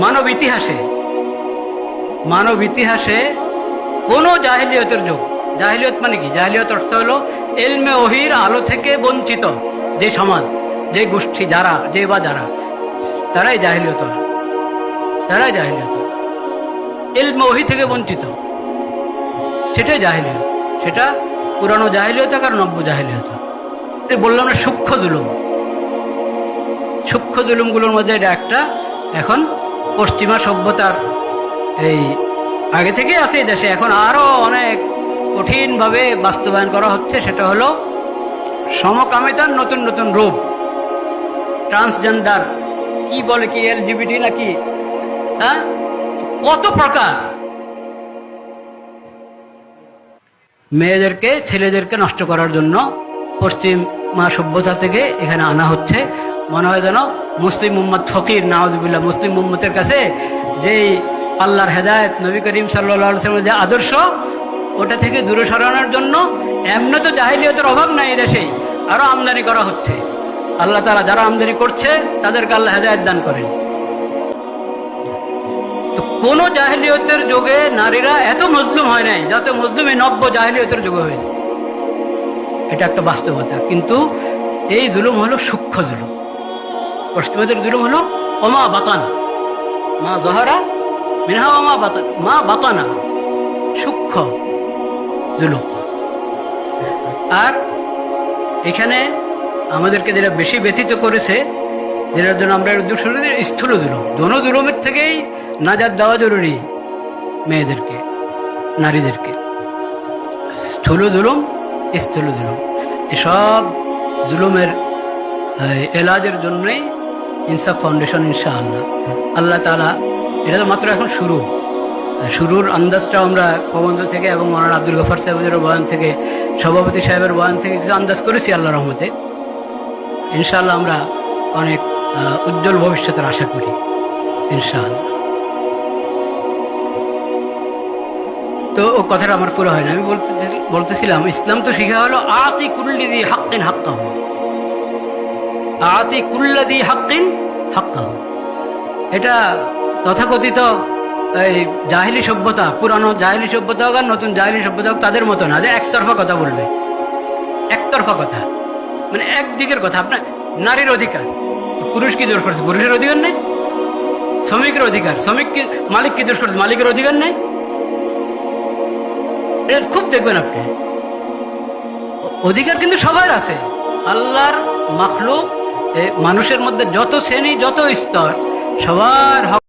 মানব ইতিহাসে কোনো জাহিলিয়তের যুগ, জাহিলিয়ত মানে কি? জাহিলিয়ত অর্থ হলো ইলমে ওহির আলো থেকে বঞ্চিত যে সমাজ, যে গোষ্ঠী, যারা তারাই জাহিলিয়ত, ইলমে ওহি থেকে বঞ্চিত, সেটাই জাহিলিয়ত। সেটা পুরানো জাহিলিয়ত আর নব্য জাহিলিয়ত। বললাম না, সূক্ষ্ম জুলুমগুলোর মধ্যে এটা একটা। এখন পশ্চিমা সভ্যতার এই আগে থেকে আছে এই দেশে, এখন আরো অনেক কঠিনভাবে বাস্তবায়ন করা হচ্ছে। সেটা হলো সমকামিতার নতুন নতুন রূপ, ট্রান্সজেন্ডার কি বলে, কি এলজিবিটি নাকি, হ্যাঁ, কত প্রকার। মেয়েদেরকে, ছেলেদেরকে নষ্ট করার জন্য পশ্চিমা সভ্যতা থেকে এখানে আনা হচ্ছে। মনে হয় যেন মুসলিম উম্মত ফকির, নাউজুবিল্লাহ, মুসলিম উম্মতের কাছে যেই আল্লাহর হেদায়েত, নবী করিম সাল্লাল্লাহু আলাইহি ওয়াসাল্লামের যে আদর্শ, ওটা থেকে দূরে সরানোর জন্য এমনি তো জাহিলিয়তের অভাব নাই এই দেশে, আরো আমদানি করা হচ্ছে। আল্লাহ তাআলা যারা আমদানি করছে তাদেরকে আল্লাহ হেদায়েত দান করেন। তো কোন জাহিলিয়তের যুগে নারীরা এত মজলুম হয় নাই যত মজলুম এই নব্য জাহিলিয়তের যুগে হয়েছে। এটা একটা বাস্তবতা। কিন্তু এই জুলুম হলো সূক্ষ্ম জুলুম। পশ্চিমাদের জুলুম হলো ওমা বাতান, মা জহরা মিনহা ওমা বাতান, মা বাতানা, সূক্ষ্ম জুলুম। আর এখানে আমাদেরকে যেটা বেশি ব্যথিত করেছে, যেটার জন্য আমরা স্থূল জুলুম, দোনো জুলুমের থেকেই নাজাত দেওয়া জরুরি মেয়েদেরকে, নারীদেরকে। স্থূল জুলুম, এসব জুলুমের এলাজের জন্যই ইনসাফ ফাউন্ডেশন, ইনশাআল্লাহ আল্লাহ তাআলা, এটা তো মাত্র এখন শুরুর আন্দাজটা আমরা প্রবন্ধ থেকে এবং মৌলানা আব্দুল গফার সাহেবের বয়ান থেকে, সভাপতি সাহেবের বয়ান থেকে কিছু আন্দাজ করেছি। আল্লাহ রহমতে ইনশাআল্লাহ আমরা অনেক উজ্জ্বল ভবিষ্যতের আশা করি ইনশাআল্লাহ। তো ও কথাটা আমার পুরো হয় না। আমি বলতেছিলাম, ইসলাম তো শিখা হলো আতি কুল্লি হাক্কিন হাক্কাহু, আতি কুল্লি হাক্কিন হাক্কাহু। এটা তথাকথিত এই জাহিলি সভ্যতা, পুরানো জাহিলি সভ্যতা হোক আর নতুন জাহিলি সভ্যতা হোক, তাদের মতো না যে একতরফা কথা বলবে, একতরফা কথা মানে একদিকের কথা। আপনার নারীর অধিকার, পুরুষ কি জোর করছে? পুরুষের অধিকার নেই। শ্রমিকের অধিকার, মালিক কি জোর করছে? মালিকের অধিকার নেই। এটা খুব দেখবেন আপনি, অধিকার কিন্তু সবার আছে। আল্লাহর মাখলুক, মানুষের মধ্যে যত শ্রেণী, যত স্তর, সবার